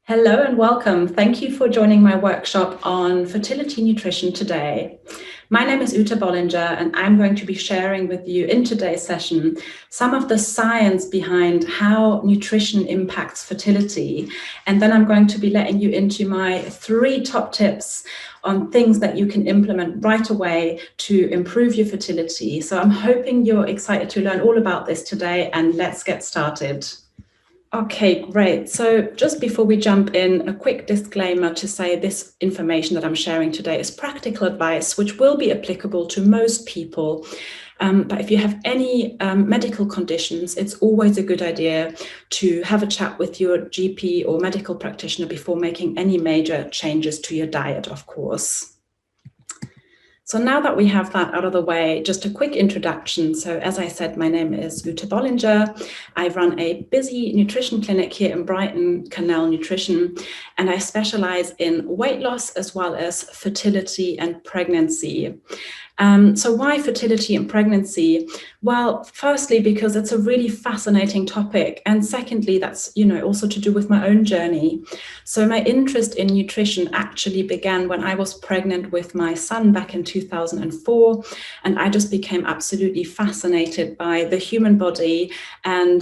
Hello and welcome. Thank you for joining my workshop on fertility nutrition today. My name is Ute Bollinger and I'm going to be sharing with you in today's session some of the science behind how nutrition impacts fertility. And then I'm going to be letting you into my 3 top tips on things that you can implement right away to improve your fertility. So I'm hoping you're excited to learn all about this today, and let's get started. Okay, great. So just before we jump in, a quick disclaimer to say this information that I'm sharing today is practical advice, which will be applicable to most people. But if you have any medical conditions, it's always a good idea to have a chat with your GP or medical practitioner before making any major changes to your diet, of course. So now that we have that out of the way, just a quick introduction. So as I said, my name is Ute Bollinger. I run a busy nutrition clinic here in Brighton, Canal Nutrition, and I specialize in weight loss as well as fertility and pregnancy. So why fertility and pregnancy? Well, firstly, because it's a really fascinating topic. And secondly, that's, also to do with my own journey. So my interest in nutrition actually began when I was pregnant with my son back in 2004. And I just became absolutely fascinated by the human body and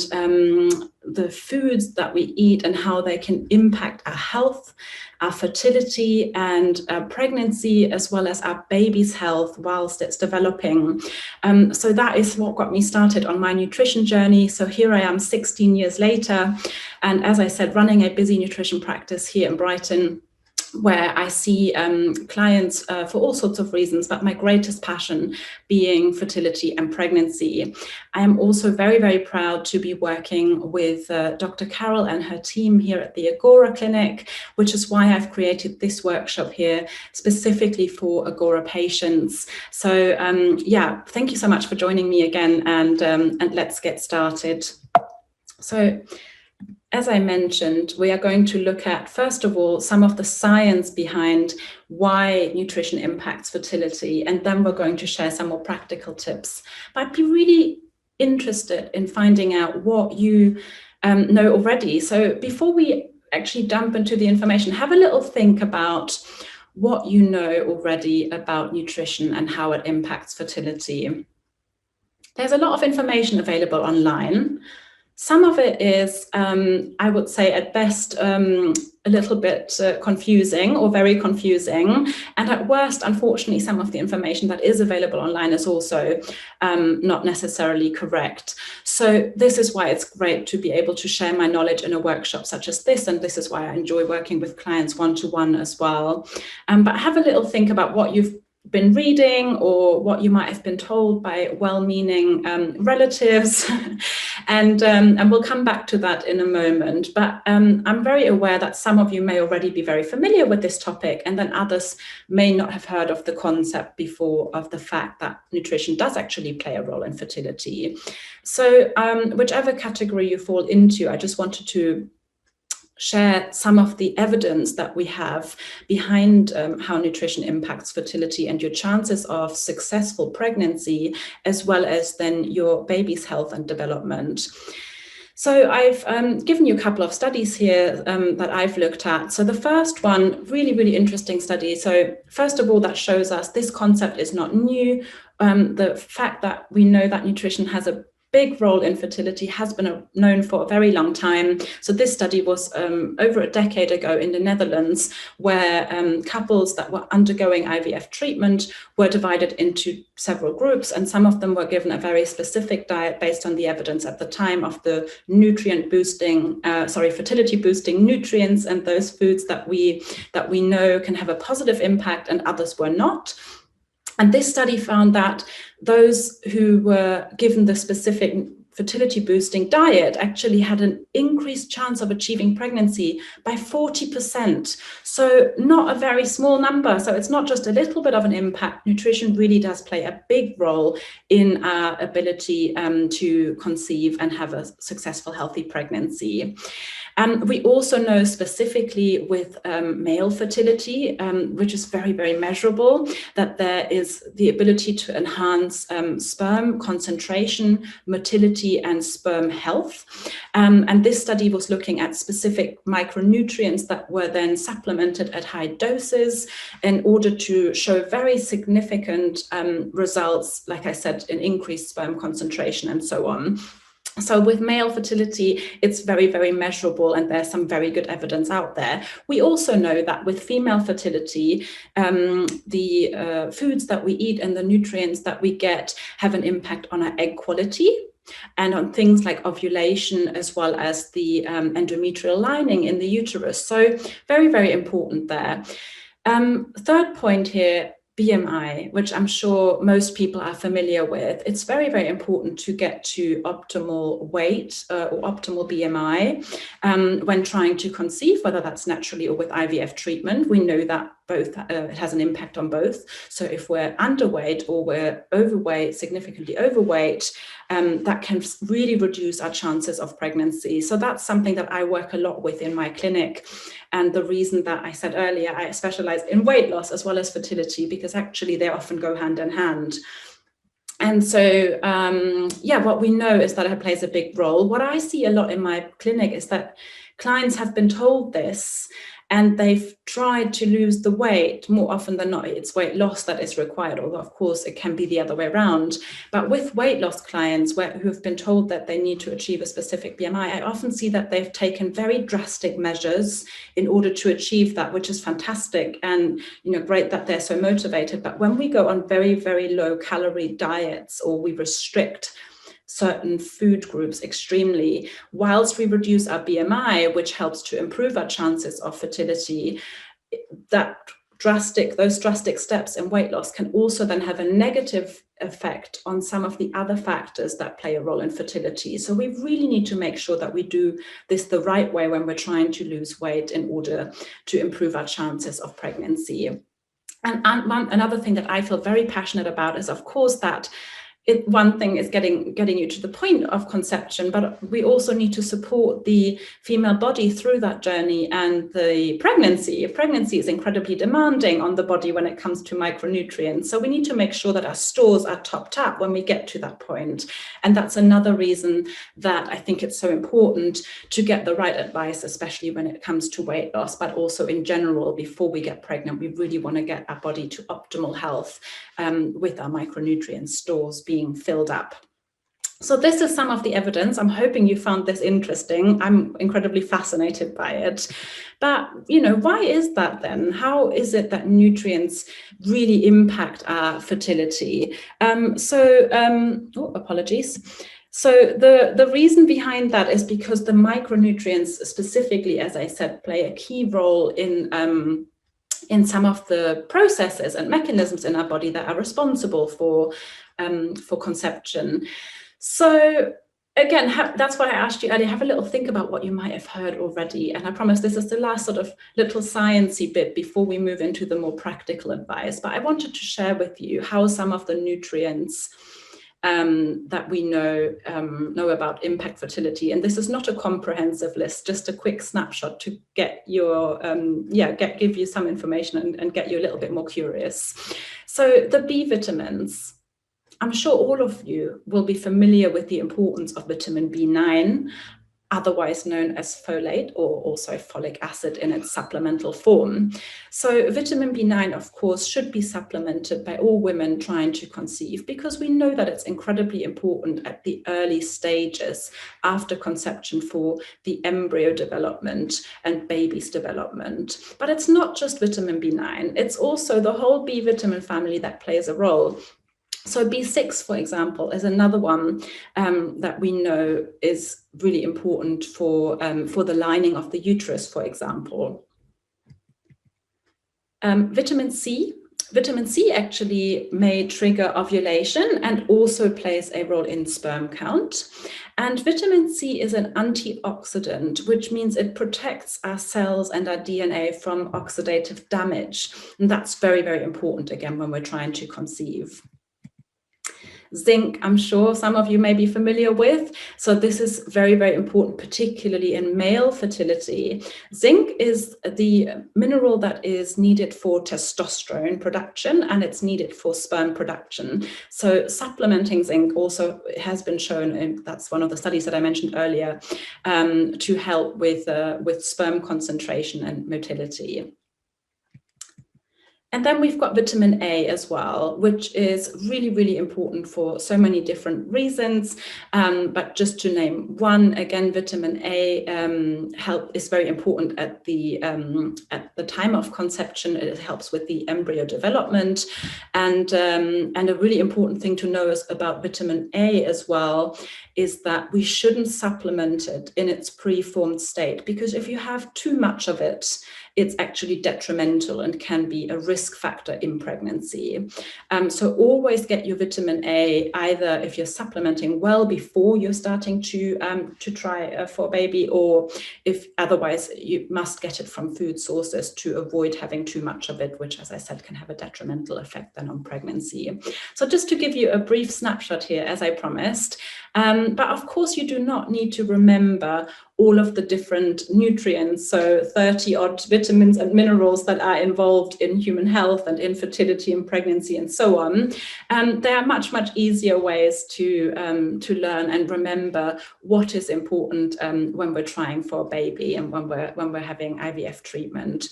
the foods that we eat and how they can impact our health, our fertility and pregnancy, as well as our baby's health whilst it's developing. So that is what got me started on my nutrition journey. So here I am 16 years later. And as I said, running a busy nutrition practice here in Brighton, where I see clients for all sorts of reasons, but my greatest passion being fertility and pregnancy. I am also very, very proud to be working with Dr. Carol and her team here at the Agora Clnic, which is why I've created this workshop here specifically for Agora patients. So thank you so much for joining me again, and let's get started. So, as I mentioned, we are going to look at, first of all, some of the science behind why nutrition impacts fertility, and then we're going to share some more practical tips. But I'd be really interested in finding out what you know already. So before we actually jump into the information, have a little think about what you know already about nutrition and how it impacts fertility. There's a lot of information available online. Some of it is, I would say at best, a little bit confusing or very confusing. And at worst, unfortunately, some of the information that is available online is also not necessarily correct. So this is why it's great to be able to share my knowledge in a workshop such as this. And this is why I enjoy working with clients one-to-one as well. But have a little think about what you've been reading or what you might have been told by well-meaning relatives, and we'll come back to that in a moment. But I'm very aware that some of you may already be very familiar with this topic, and then others may not have heard of the concept before, of the fact that nutrition does actually play a role in fertility. So whichever category you fall into, I just wanted to share some of the evidence that we have behind how nutrition impacts fertility and your chances of successful pregnancy, as well as then your baby's health and development. So I've given you a couple of studies here that I've looked at. So the first one, really, really interesting study. So first of all, that shows us this concept is not new. The fact that we know that nutrition has a big role in fertility has been known for a very long time. So this study was over a decade ago in the Netherlands, where couples that were undergoing IVF treatment were divided into several groups, and some of them were given a very specific diet based on the evidence at the time of the fertility boosting nutrients and those foods that we know can have a positive impact, and others were not. And this study found that those who were given the specific fertility boosting diet actually had an increased chance of achieving pregnancy by 40%. So not a very small number. So it's not just a little bit of an impact. Nutrition really does play a big role in our ability to conceive and have a successful, healthy pregnancy. We also know specifically with male fertility, which is very, very measurable, that there is the ability to enhance sperm concentration, motility, fertility and sperm health. And this study was looking at specific micronutrients that were then supplemented at high doses in order to show very significant results, like I said, in increased sperm concentration and so on. So with male fertility, it's very, very measurable, and there's some very good evidence out there. We also know that with female fertility, the foods that we eat and the nutrients that we get have an impact on our egg quality and on things like ovulation, as well as the endometrial lining in the uterus. So very, very important there. Third point here, BMI, which I'm sure most people are familiar with. It's very, very important to get to optimal weight or optimal BMI when trying to conceive, whether that's naturally or with IVF treatment. We know that both it has an impact on both. So if we're underweight or we're overweight, significantly overweight, that can really reduce our chances of pregnancy. So that's something that I work a lot with in my clinic. And the reason that I said earlier, I specialize in weight loss as well as fertility, because actually they often go hand in hand. And so, what we know is that it plays a big role. What I see a lot in my clinic is that clients have been told this, and they've tried to lose the weight. More often than not, it's weight loss that is required, although of course it can be the other way around. But with weight loss clients who have been told that they need to achieve a specific BMI, I often see that they've taken very drastic measures in order to achieve that, which is fantastic and great that they're so motivated. But when we go on very, very low calorie diets, or we restrict certain food groups extremely, whilst we reduce our BMI, which helps to improve our chances of fertility, those drastic steps in weight loss can also then have a negative effect on some of the other factors that play a role in fertility. So we really need to make sure that we do this the right way when we're trying to lose weight in order to improve our chances of pregnancy. And another thing that I feel very passionate about is, of course, that one thing is getting you to the point of conception, but we also need to support the female body through that journey and the pregnancy. Pregnancy is incredibly demanding on the body when it comes to micronutrients. So we need to make sure that our stores are topped up when we get to that point. And that's another reason that I think it's so important to get the right advice, especially when it comes to weight loss, but also in general, before we get pregnant, we really want to get our body to optimal health with our micronutrient stores being filled up. So this is some of the evidence. I'm hoping you found this interesting. I'm incredibly fascinated by it. But, why is that then? How is it that nutrients really impact our fertility? Apologies. So the reason behind that is because the micronutrients specifically, as I said, play a key role in some of the processes and mechanisms in our body that are responsible for conception. So again, that's why I asked you earlier, have a little think about what you might have heard already. And I promise this is the last sort of little sciencey bit before we move into the more practical advice. But I wanted to share with you how some of the nutrients that we know about impact fertility. And this is not a comprehensive list, just a quick snapshot to get your, give you some information and get you a little bit more curious. So the B vitamins, I'm sure all of you will be familiar with the importance of vitamin B9, otherwise known as folate, or also folic acid in its supplemental form. So vitamin B9, of course, should be supplemented by all women trying to conceive, because we know that it's incredibly important at the early stages after conception for the embryo development and baby's development. But it's not just vitamin B9, it's also the whole B vitamin family that plays a role. So B6, for example, is another one that we know is really important for the lining of the uterus, for example. Vitamin C actually may trigger ovulation and also plays a role in sperm count. And vitamin C is an antioxidant, which means it protects our cells and our DNA from oxidative damage. And that's very, very important, again, when we're trying to conceive. Zinc, I'm sure some of you may be familiar with. So this is very, very important, particularly in male fertility. Zinc is the mineral that is needed for testosterone production, and it's needed for sperm production. So supplementing zinc also has been shown, and that's one of the studies that I mentioned earlier, to help with sperm concentration and motility. And then we've got vitamin A as well, which is really, really important for so many different reasons. But just to name one, again, vitamin A is very important at the time of conception. It helps with the embryo development. And a really important thing to know about vitamin A as well is that we shouldn't supplement it in its preformed state, because if you have too much of it, it's actually detrimental and can be a risk factor in pregnancy. So always get your vitamin A, either if you're supplementing well before you're starting to try for a baby, or if otherwise you must get it from food sources to avoid having too much of it, which, as I said, can have a detrimental effect then on pregnancy. So just to give you a brief snapshot here, as I promised, but of course you do not need to remember all of the different nutrients, so 30 odd vitamins and minerals that are involved in human health and infertility and pregnancy and so on. There are much, much easier ways to learn and remember what is important when we're trying for a baby and when we're having IVF treatment.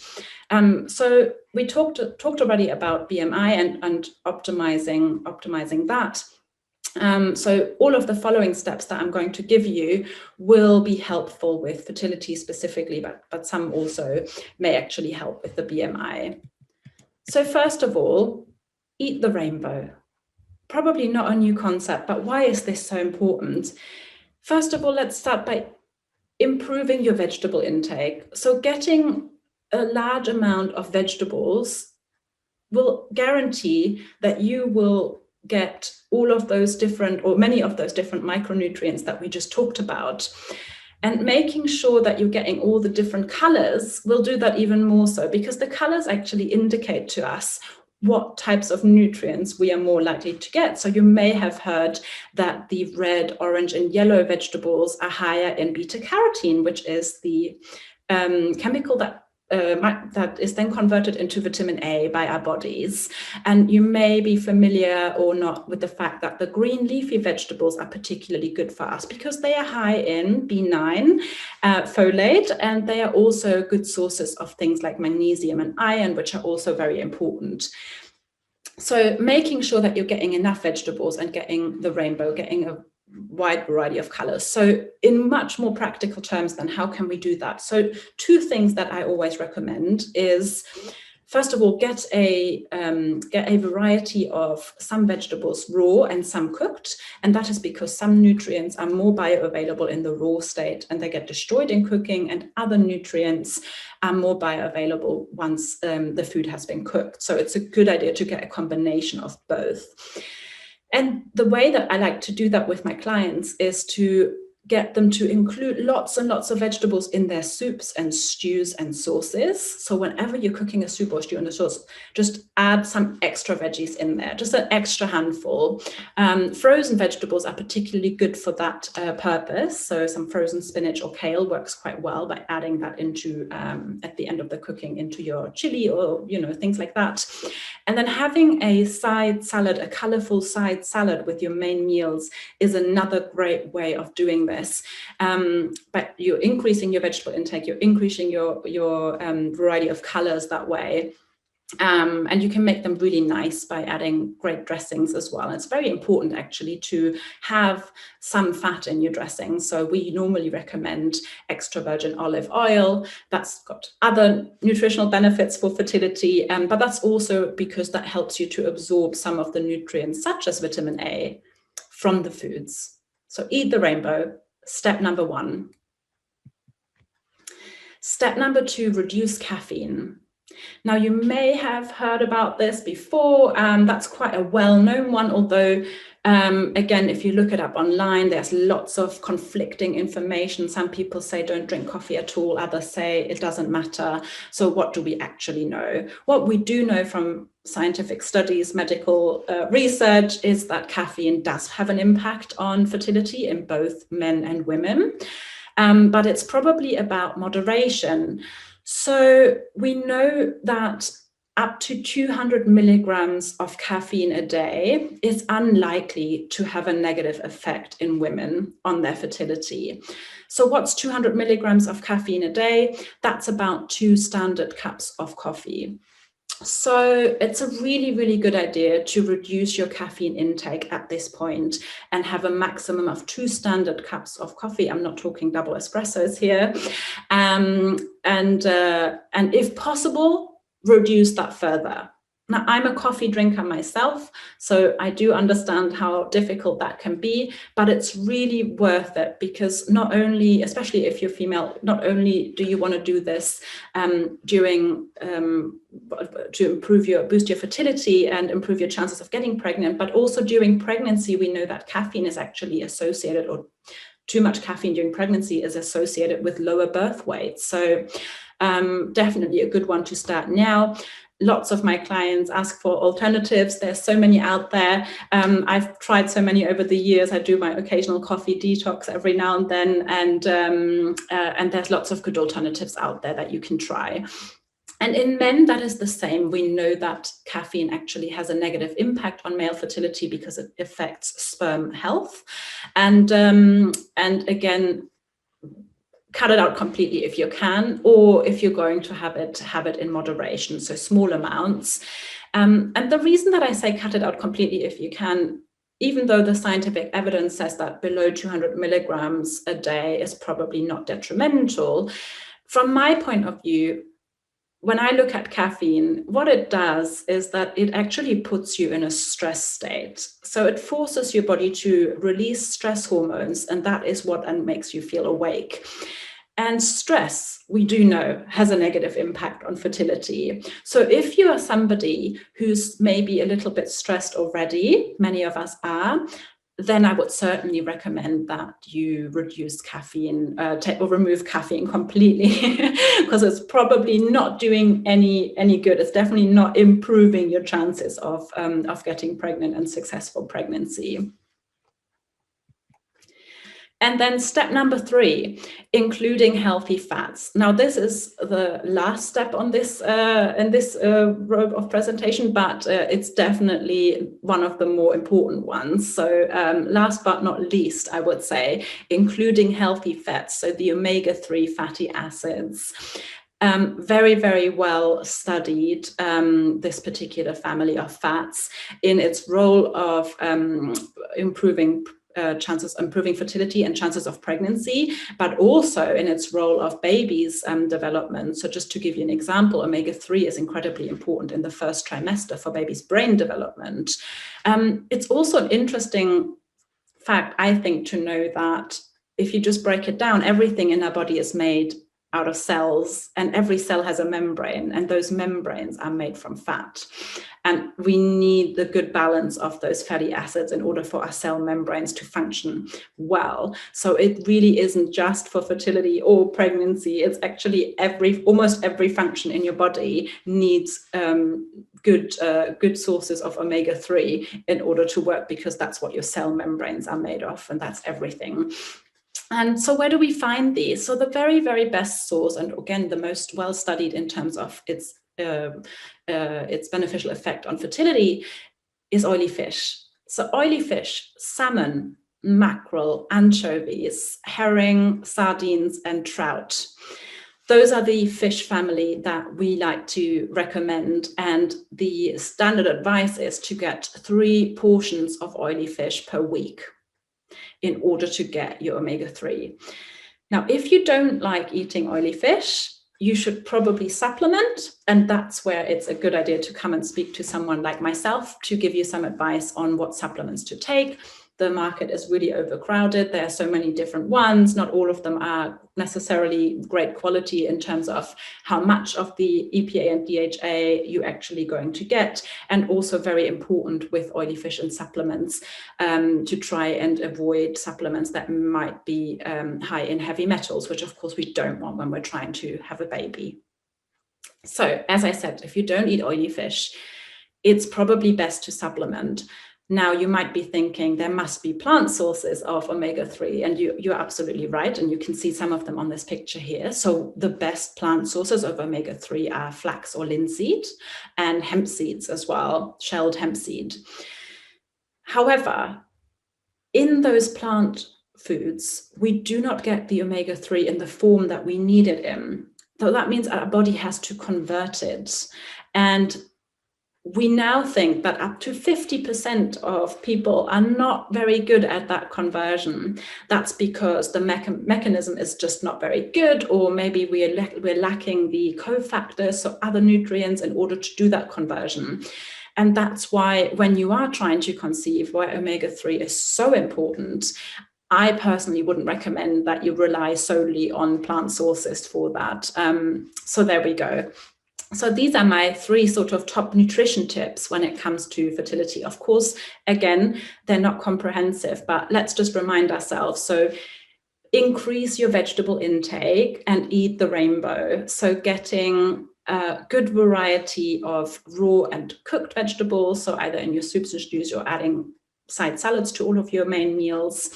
So we talked already about BMI and optimizing that. So all of the following steps that I'm going to give you will be helpful with fertility specifically, but some also may actually help with the BMI. So first of all, eat the rainbow. Probably not a new concept, but why is this so important? First of all, let's start by improving your vegetable intake. So getting a large amount of vegetables will guarantee that you will get all of those different, or many of those different micronutrients that we just talked about. And making sure that you're getting all the different colors will do that even more so, because the colors actually indicate to us what types of nutrients we are more likely to get. So you may have heard that the red, orange, and yellow vegetables are higher in beta carotene, which is the chemical that is then converted into vitamin A by our bodies. And you may be familiar or not with the fact that the green leafy vegetables are particularly good for us because they are high in B9, folate, and they are also good sources of things like magnesium and iron, which are also very important. So making sure that you're getting enough vegetables and getting the rainbow, getting a wide variety of colors. So in much more practical terms, then how can we do that? So two things that I always recommend is, first of all, get a variety of some vegetables raw and some cooked. And that is because some nutrients are more bioavailable in the raw state and they get destroyed in cooking, and other nutrients are more bioavailable once the food has been cooked. So it's a good idea to get a combination of both. And the way that I like to do that with my clients is to get them to include lots and lots of vegetables in their soups and stews and sauces. So whenever you're cooking a soup or stew and a sauce, just add some extra veggies in there, just an extra handful. Frozen vegetables are particularly good for that purpose. So some frozen spinach or kale works quite well by adding that into at the end of the cooking into your chili or things like that. And then having a side salad, a colorful side salad with your main meals is another great way of doing this. But you're increasing your vegetable intake, you're increasing your variety of colors that way. And you can make them really nice by adding great dressings as well. It's very important actually to have some fat in your dressing. So we normally recommend extra virgin olive oil. That's got other nutritional benefits for fertility, but that's also because that helps you to absorb some of the nutrients such as vitamin A from the foods. So eat the rainbow, step number 1. Step number 2, reduce caffeine. Now, you may have heard about this before. That's quite a well-known one, although Again, if you look it up online, there's lots of conflicting information. Some people say don't drink coffee at all. Others say it doesn't matter. So what do we actually know? What we do know from scientific studies, medical research, is that caffeine does have an impact on fertility in both men and women. But it's probably about moderation. So we know that up to 200 milligrams of caffeine a day is unlikely to have a negative effect in women on their fertility. So what's 200 milligrams of caffeine a day? That's about 2 standard cups of coffee. So it's a really, really good idea to reduce your caffeine intake at this point and have a maximum of 2 standard cups of coffee. I'm not talking double espressos here. And if possible, reduce that further. Now, I'm a coffee drinker myself, so I do understand how difficult that can be, but it's really worth it, because not only, especially if you're female, not only do you want to do this to boost your fertility and improve your chances of getting pregnant, but also during pregnancy, we know that caffeine is actually associated, or too much caffeine during pregnancy is associated with lower birth weight. So definitely a good one to start now. Lots of my clients ask for alternatives. There's so many out there. I've tried so many over the years. I do my occasional coffee detox every now and then, and there's lots of good alternatives out there that you can try. And in men, that is the same. We know that caffeine actually has a negative impact on male fertility because it affects sperm health. And again, cut it out completely if you can, or if you're going to have it in moderation, so small amounts. And the reason that I say cut it out completely if you can, even though the scientific evidence says that below 200 milligrams a day is probably not detrimental, from my point of view, when I look at caffeine, what it does is that it actually puts you in a stress state. So it forces your body to release stress hormones, and that is what makes you feel awake. And stress, we do know, has a negative impact on fertility. So if you are somebody who's maybe a little bit stressed already, many of us are, then I would certainly recommend that you reduce caffeine or remove caffeine completely, because it's probably not doing any good. It's definitely not improving your chances of getting pregnant and successful pregnancy. And then step number 3, including healthy fats. Now, this is the last step on this in this row of presentation, but it's definitely one of the more important ones. So last but not least, I would say, including healthy fats, so the omega-3 fatty acids. Very, very well studied, this particular family of fats in its role of improving fertility and chances of pregnancy, but also in its role of babies' development. So just to give you an example, omega-3 is incredibly important in the first trimester for babies' brain development. It's also an interesting fact, I think, to know that if you just break it down, everything in our body is made out of cells, and every cell has a membrane, and those membranes are made from fat. And we need the good balance of those fatty acids in order for our cell membranes to function well. So it really isn't just for fertility or pregnancy. It's actually almost every function in your body needs good sources of omega-3 in order to work, because that's what your cell membranes are made of, and that's everything. And so where do we find these? So the very, very best source, and again, the most well-studied in terms of its beneficial effect on fertility, is oily fish. So oily fish, salmon, mackerel, anchovies, herring, sardines, and trout. Those are the fish family that we like to recommend. And the standard advice is to get 3 portions of oily fish per week in order to get your omega-3. Now, if you don't like eating oily fish, you should probably supplement, and that's where it's a good idea to come and speak to someone like myself to give you some advice on what supplements to take. the market is really overcrowded. There are so many different ones. Not all of them are necessarily great quality in terms of how much of the EPA and DHA you're actually going to get, and also very important with oily fish and supplements to try and avoid supplements that might be high in heavy metals, which of course we don't want when we're trying to have a baby. So as I said, if you don't eat oily fish, it's probably best to supplement. Now, you might be thinking there must be plant sources of omega-3, and you're absolutely right, and you can see some of them on this picture here. So the best plant sources of omega-3 are flax or linseed, and hemp seeds as well, shelled hemp seed. However, in those plant foods, we do not get the omega-3 in the form that we need it in. So that means our body has to convert it. And we now think that up to 50% of people are not very good at that conversion. That's because the mechanism is just not very good, or maybe we're lacking the cofactors, so other nutrients, in order to do that conversion. And that's why when you are trying to conceive, why omega-3 is so important, I personally wouldn't recommend that you rely solely on plant sources for that. So there we go. So these are my 3 sort of top nutrition tips when it comes to fertility. Of course, again, they're not comprehensive, but let's just remind ourselves. So increase your vegetable intake and eat the rainbow. So getting a good variety of raw and cooked vegetables. So either in your soups and stews, you're adding side salads to all of your main meals.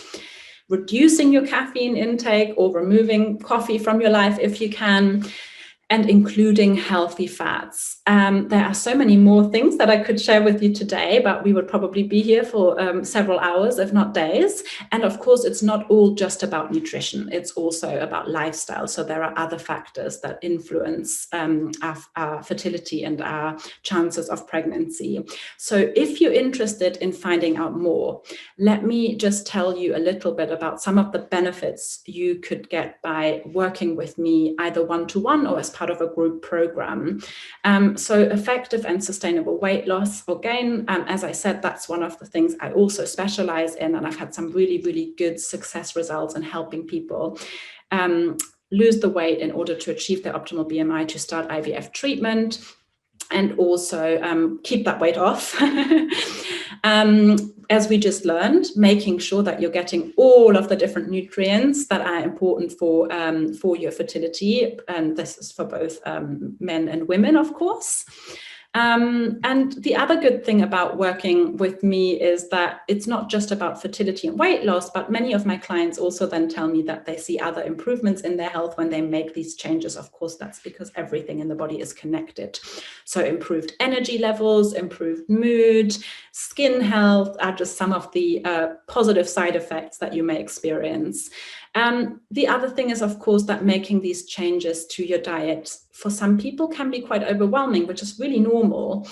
Reducing your caffeine intake or removing coffee from your life if you can. And including healthy fats. There are so many more things that I could share with you today, but we would probably be here for several hours, if not days. And of course, it's not all just about nutrition. It's also about lifestyle. So there are other factors that influence our fertility and our chances of pregnancy. So if you're interested in finding out more, let me just tell you a little bit about some of the benefits you could get by working with me, either one-to-one or as part of a group program. So effective and sustainable weight loss or gain, as I said, that's one of the things I also specialize in, and I've had some really, really good success results in helping people lose the weight in order to achieve their optimal BMI to start IVF treatment, and also keep that weight off. As we just learned, making sure that you're getting all of the different nutrients that are important for your fertility. And this is for both men and women, of course. And the other good thing about working with me is that it's not just about fertility and weight loss, but many of my clients also then tell me that they see other improvements in their health when they make these changes. Of course, that's because everything in the body is connected. So improved energy levels, improved mood, skin health are just some of the positive side effects that you may experience. The other thing is, of course, that making these changes to your diet for some people can be quite overwhelming, which is really normal.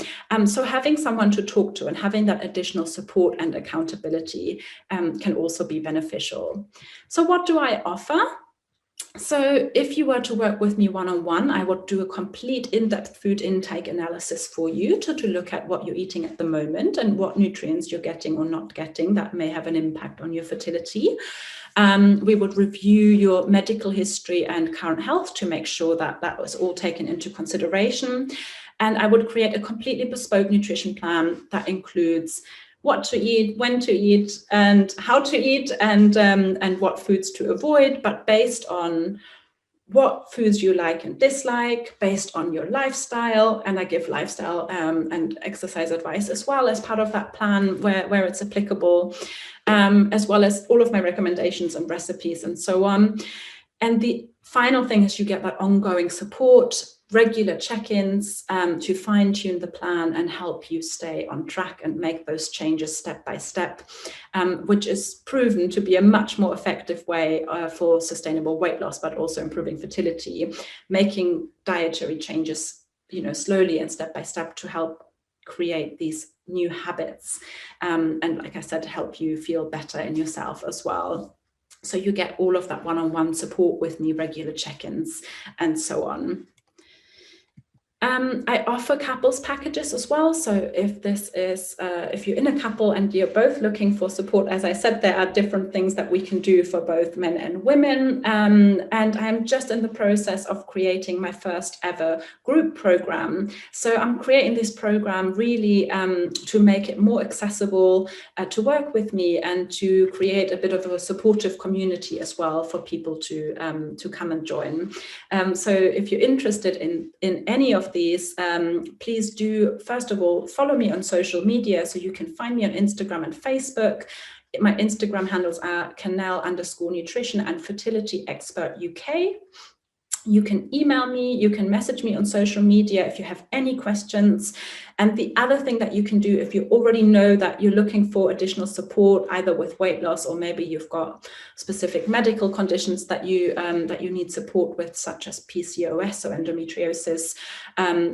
So having someone to talk to and having that additional support and accountability can also be beneficial. So what do I offer? So if you were to work with me one-on-one, I would do a complete in-depth food intake analysis for you to look at what you're eating at the moment and what nutrients you're getting or not getting that may have an impact on your fertility. We would review your medical history and current health to make sure that that was all taken into consideration. And I would create a completely bespoke nutrition plan that includes what to eat, when to eat, and how to eat, and what foods to avoid, but based on what foods you like and dislike, based on your lifestyle. And I give lifestyle and exercise advice as well as part of that plan where it's applicable, as well as all of my recommendations and recipes and so on. And the final thing is you get that ongoing support, regular check-ins to fine-tune the plan and help you stay on track and make those changes step by step, which is proven to be a much more effective way for sustainable weight loss, but also improving fertility, making dietary changes, slowly and step by step to help create these new habits. And like I said, help you feel better in yourself as well. So you get all of that one-on-one support with me, regular check-ins, and so on. I offer couples packages as well. So if this is, if you're in a couple and you're both looking for support, as I said, there are different things that we can do for both men and women. And I'm just in the process of creating my first ever group program. So I'm creating this program really to make it more accessible to work with me and to create a bit of a supportive community as well for people to come and join. So if you're interested in any of these, please do, first of all, follow me on social media. So you can find me on Instagram and Facebook. My Instagram handles are canal_nutrition and fertility expert UK. You can email me, you can message me on social media if you have any questions. And the other thing that you can do, if you already know that you're looking for additional support, either with weight loss or maybe you've got specific medical conditions that you need support with, such as PCOS or endometriosis,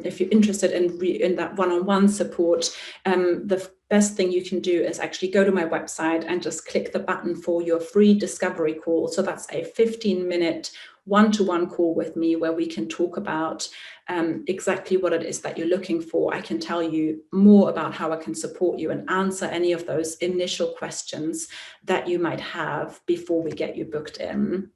if you're interested in that one-on-one support, the best thing you can do is actually go to my website and just click the button for your free discovery call. So that's a 15-minute one-to-one call with me where we can talk about exactly what it is that you're looking for. I can tell you more about how I can support you and answer any of those initial questions that you might have before we get you booked in.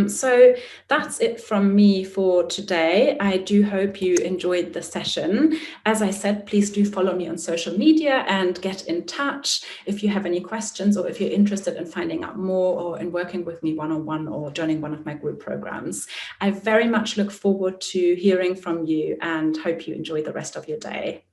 So that's it from me for today. I do hope you enjoyed the session. As I said, please do follow me on social media and get in touch if you have any questions or if you're interested in finding out more or in working with me one-on-one or joining one of my group programs. I very much look forward to hearing from you and hope you enjoy the rest of your day.